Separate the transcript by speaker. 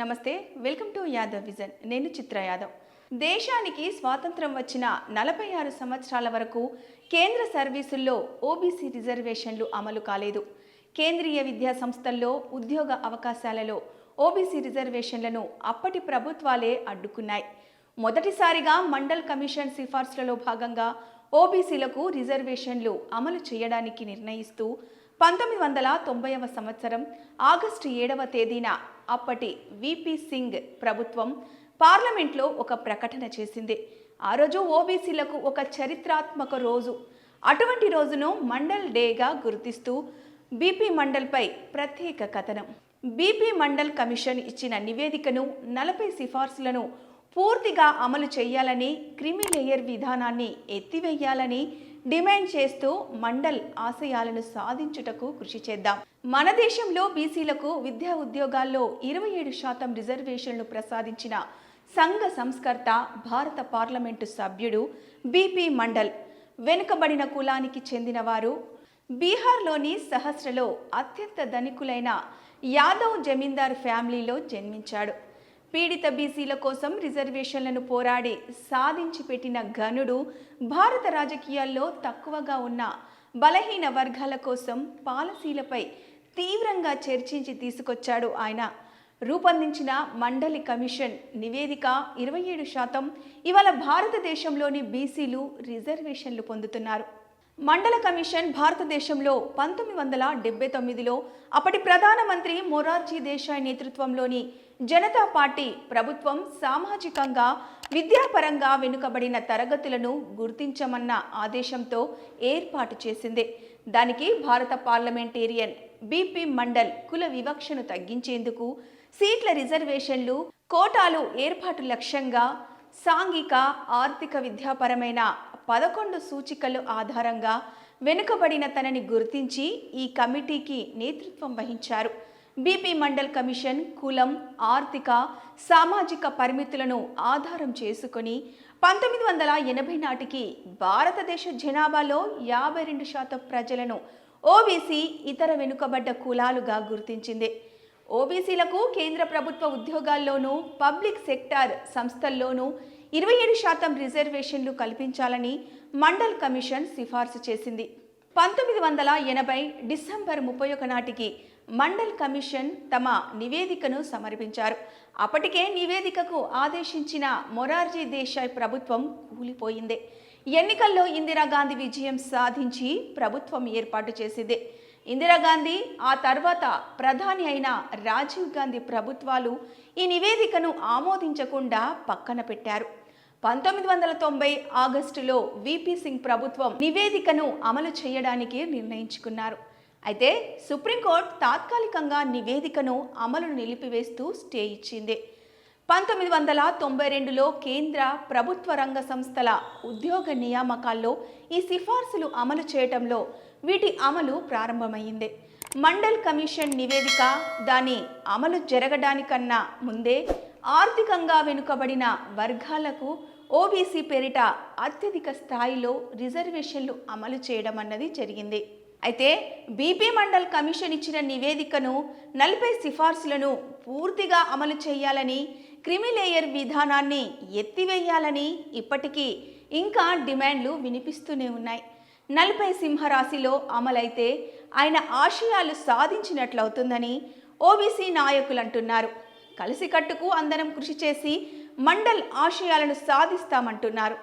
Speaker 1: నమస్తే, welcome to Yadav vision. నేను చిత్ర యాదవ్. దేశానికి స్వాతంత్రం వచ్చిన 46 సంవత్సరాల వరకు కేంద్ర సర్వీసుల్లో ఓబీసీ రిజర్వేషన్లు అమలు కాలేదు. కేంద్రీయ విద్యా సంస్థల్లో ఉద్యోగ అవకాశాలలో ఓబీసీ రిజర్వేషన్లను అప్పటి ప్రభుత్వాలే అడ్డుకున్నాయి. మొదటిసారిగా మండల్ కమిషన్ సిఫార్సులలో భాగంగా ఓబీసీలకు రిజర్వేషన్లు అమలు చేయడానికి నిర్ణయిస్తూ 1990వ సంవత్సరం ఆగస్టు 7వ తేదీన అప్పటి విపి సింగ్ ప్రభుత్వం పార్లమెంట్లో ఒక ప్రకటన చేసింది. ఆ రోజు ఓబీసీలకు ఒక చరిత్రాత్మక రోజు. అటువంటి రోజును మండల్ డేగా గుర్తిస్తూ బీపీ మండల్పై ప్రత్యేక కథనం. బీపీ మండల్ కమిషన్ ఇచ్చిన నివేదికను 40 సిఫార్సులను పూర్తిగా అమలు చేయాలని, క్రిమి లేయర్ విధానాన్ని ఎత్తివేయాలని డిమాండ్ చేస్తూ మండల్ ఆశయాలను సాధించుటకు కృషి చేద్దాం. మన దేశంలో బీసీలకు విద్యా ఉద్యోగాల్లో 27% రిజర్వేషన్లు ప్రసాదించిన సంఘ సంస్కర్త, భారత పార్లమెంటు సభ్యుడు బీపీ మండల్. వెనుకబడిన కులానికి చెందినవారు. బీహార్లోని సహస్రలో అత్యంత ధనికులైన యాదవ్ జమీందార్ ఫ్యామిలీలో జన్మించాడు. పీడిత బీసీల కోసం రిజర్వేషన్లను పోరాడి సాధించి పెట్టిన ఘనుడు. భారత రాజకీయాల్లో తక్కువగా ఉన్న బలహీన వర్గాల కోసం పాలసీలపై తీవ్రంగా చర్చించి తీసుకొచ్చాడు ఆయన. రూపొందించిన మండలి కమిషన్ నివేదిక 27% ఇవాళ భారతదేశంలోని బీసీలు రిజర్వేషన్లు పొందుతున్నారు. మండల కమిషన్ భారతదేశంలో 1979లో అప్పటి ప్రధానమంత్రి మొరార్జీ దేశాయ్ నేతృత్వంలోని జనతా పార్టీ ప్రభుత్వం సామాజికంగా, విద్యాపరంగా వెనుకబడిన తరగతులను గుర్తించమన్న ఆదేశంతో ఏర్పాటు చేసింది. దానికి భారత పార్లమెంటేరియన్ బీపీ మండల్ కుల వివక్షను తగ్గించేందుకు సీట్ల రిజర్వేషన్లు, కోటాలు ఏర్పాటు లక్ష్యంగా సాంఘిక, ఆర్థిక, విద్యాపరమైన 11 సూచికల ఆధారంగా వెనుకబడిన తనని గుర్తించి ఈ కమిటీకి నేతృత్వం వహించారు. బీపీ మండల్ కమిషన్ కులం, ఆర్థిక, సామాజిక పరిమితులను ఆధారం చేసుకొని 1980 నాటికి భారతదేశ జనాభాలో 52% ప్రజలను ఓబీసీ, ఇతర వెనుకబడ్డ కులాలుగా గుర్తించింది. ఓబీసీలకు కేంద్ర ప్రభుత్వ ఉద్యోగాల్లోనూ, పబ్లిక్ సెక్టార్ సంస్థల్లోనూ 27% రిజర్వేషన్లు కల్పించాలని మండల్ కమిషన్ సిఫార్సు చేసింది. 1980 డిసెంబర్ 31 నాటికి మండల్ కమిషన్ తమ నివేదికను సమర్పించారు. అప్పటికే నివేదికకు ఆదేశించిన మొరార్జీ దేశాయ్ ప్రభుత్వం కూలిపోయింది. ఎన్నికల్లో ఇందిరాగాంధీ విజయం సాధించి ప్రభుత్వం ఏర్పాటు చేసింది. ఇందిరాగాంధీ, ఆ తర్వాత ప్రధాని అయిన రాజీవ్ గాంధీ ప్రభుత్వాలు ఈ నివేదికను ఆమోదించకుండా పక్కన పెట్టారు. 1990 ఆగస్టులో విపి సింగ్ ప్రభుత్వం నివేదికను అమలు చేయడానికి నిర్ణయించుకున్నారు. అయితే సుప్రీంకోర్టు తాత్కాలికంగా నివేదికను అమలును నిలిపివేస్తూ స్టే ఇచ్చింది. 1992లో కేంద్ర ప్రభుత్వ రంగ సంస్థల ఉద్యోగ నియామకాల్లో ఈ సిఫార్సులు అమలు చేయటంలో వీటి అమలు ప్రారంభమైంది. మండల్ కమిషన్ నివేదిక దాని అమలు జరగడానికన్నా ముందే ఆర్థికంగా వెనుకబడిన వర్గాలకు ఓబీసీ పేరిట అత్యధిక స్థాయిలో రిజర్వేషన్లు అమలు చేయడం అన్నది జరిగింది. అయితే బీపీ మండల్ కమిషన్ ఇచ్చిన నివేదికను 40 సిఫార్సులను పూర్తిగా అమలు చేయాలని, క్రిమి లేయర్ విధానాన్ని ఎత్తివేయాలని ఇప్పటికీ ఇంకా డిమాండ్లు వినిపిస్తూనే ఉన్నాయి. 40 సింహరాశిలో అమలైతే ఆయన ఆశయాలు సాధించినట్లవుతుందని ఓబీసీ నాయకులు అంటున్నారు. కలిసికట్టుకు అందరం కృషి చేసి మండల్ ఆశయాలను సాధిస్తామంటున్నారు.